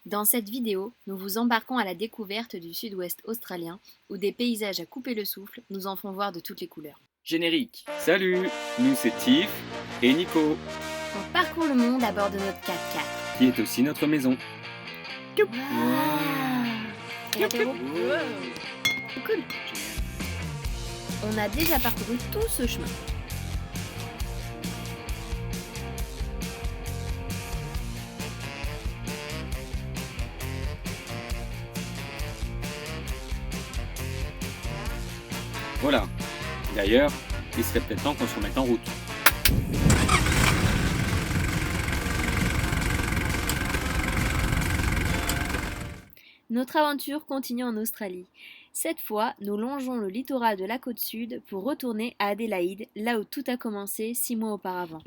Dans cette vidéo, nous vous embarquons à la découverte du sud-ouest australien, où des paysages à couper le souffle nous en font voir de toutes les couleurs. Générique. Salut, nous c'est Tiff et Nico, On parcourt le monde à bord de notre 4x4. qui est aussi notre maison. Wow. Et l'apéro Cool. On a déjà parcouru tout ce chemin. Voilà. D'ailleurs, il serait peut-être temps qu'on se remette en route. Notre aventure continue en Australie. Cette fois, nous longeons le littoral de la côte sud pour retourner à Adélaïde, là où tout a commencé 6 mois auparavant.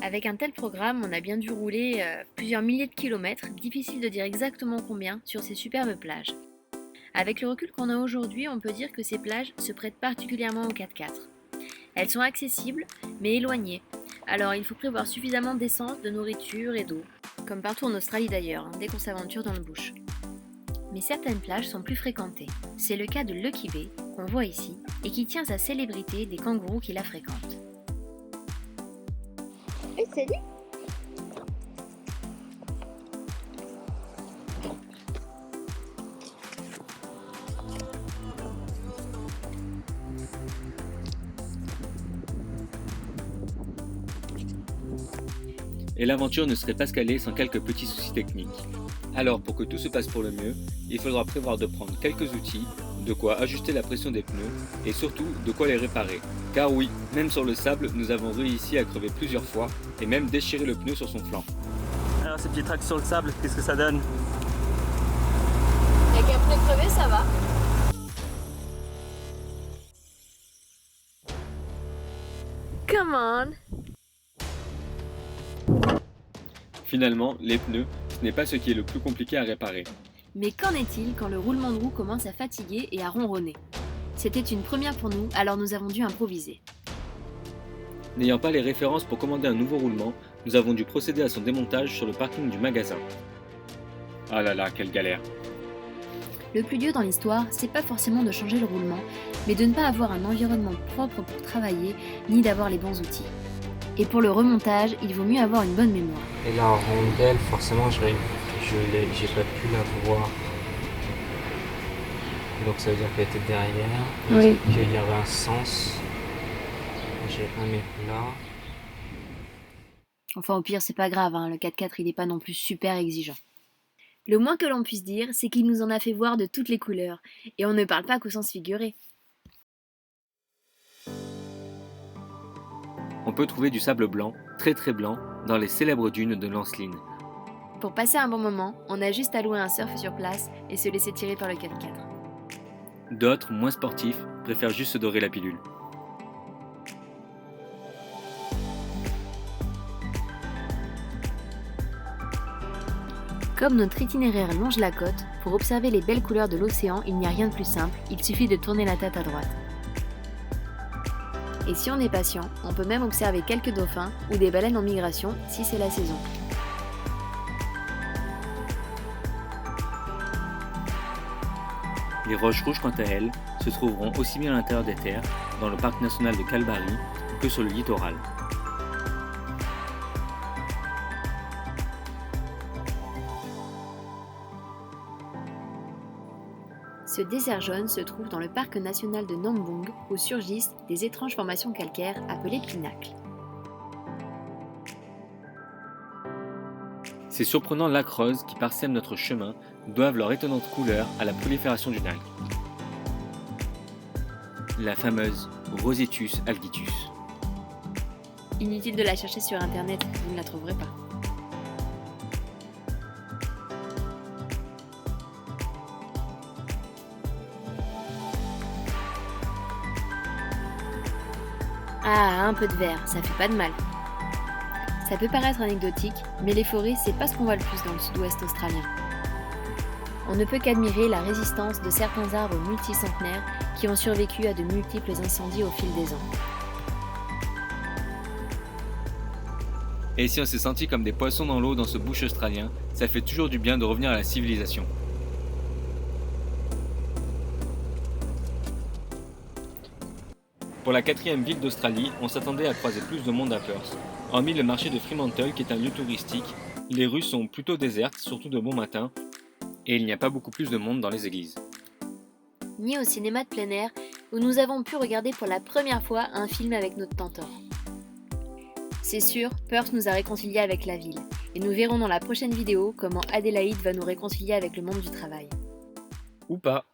Avec un tel programme, on a bien dû rouler plusieurs milliers de kilomètres, difficile de dire exactement combien, sur ces superbes plages. Avec le recul qu'on a aujourd'hui, on peut dire que ces plages se prêtent particulièrement au 4x4. Elles sont accessibles, mais éloignées, alors il faut prévoir suffisamment d'essence, de nourriture et d'eau, comme partout en Australie d'ailleurs, dès qu'on s'aventure dans le bush. Mais certaines plages sont plus fréquentées. C'est le cas de Lucky Bay, qu'on voit ici, et qui tient sa célébrité des kangourous qui la fréquentent. Hey, salut! Et l'aventure ne serait pas scalée sans quelques petits soucis techniques. Alors, pour que tout se passe pour le mieux, il faudra prévoir de prendre quelques outils, de quoi ajuster la pression des pneus et surtout de quoi les réparer. Car oui, même sur le sable, nous avons réussi à crever plusieurs fois et même déchirer le pneu sur son flanc. Alors ces petits tracks sur le sable, qu'est-ce que ça donne? Avec un pneu crevé, ça va. Come on! Finalement, les pneus, ce n'est pas ce qui est le plus compliqué à réparer. Mais qu'en est-il quand le roulement de roue commence à fatiguer et à ronronner? C'était une première pour nous, alors nous avons dû improviser. N'ayant pas les références pour commander un nouveau roulement, nous avons dû procéder à son démontage sur le parking du magasin. Ah là là, quelle galère! Le plus dur dans l'histoire, c'est pas forcément de changer le roulement, mais de ne pas avoir un environnement propre pour travailler, ni d'avoir les bons outils. Et pour le remontage, il vaut mieux avoir une bonne mémoire. Et la rondelle, forcément, j'ai pas pu la voir. Donc ça veut dire qu'elle était derrière. Oui. Qu'il y avait un sens. J'ai un mes plats. Enfin au pire, c'est pas grave, le 4x4 il est pas non plus super exigeant. Le moins que l'on puisse dire, c'est qu'il nous en a fait voir de toutes les couleurs, et on ne parle pas qu'au sens figuré. On peut trouver du sable blanc, très blanc, dans les célèbres dunes de Lancelin. Pour passer un bon moment, on a juste à louer un surf sur place et se laisser tirer par le 4x4. D'autres, moins sportifs, préfèrent juste se dorer la pilule. Comme notre itinéraire longe la côte, pour observer les belles couleurs de l'océan, il n'y a rien de plus simple, il suffit de tourner la tête à droite. Et si on est patient, on peut même observer quelques dauphins ou des baleines en migration si c'est la saison. Les roches rouges, quant à elles, se trouveront aussi bien à l'intérieur des terres, dans le parc national de Kalbarri, que sur le littoral. Ce désert jaune se trouve dans le parc national de Nambung, où surgissent des étranges formations calcaires appelées pinacles. Ces surprenants lacs roses qui parsèment notre chemin doivent leur étonnante couleur à la prolifération d'une algue. La fameuse Rosette algitus. Inutile de la chercher sur internet, vous ne la trouverez pas. Ah, un peu de vert, ça fait pas de mal. Ça peut paraître anecdotique, mais les forêts, c'est pas ce qu'on voit le plus dans le sud-ouest australien. On ne peut qu'admirer la résistance de certains arbres multicentenaires qui ont survécu à de multiples incendies au fil des ans. Et si on s'est senti comme des poissons dans l'eau dans ce bush australien, ça fait toujours du bien de revenir à la civilisation. Pour la 4e ville d'Australie, on s'attendait à croiser plus de monde à Perth. Hormis le marché de Fremantle qui est un lieu touristique, les rues sont plutôt désertes, surtout de bon matin, et il n'y a pas beaucoup plus de monde dans les églises. Ni au cinéma de plein air, où nous avons pu regarder pour la première fois un film avec notre Tantor. C'est sûr, Perth nous a réconciliés avec la ville, et nous verrons dans la prochaine vidéo comment Adélaïde va nous réconcilier avec le monde du travail. Ou pas.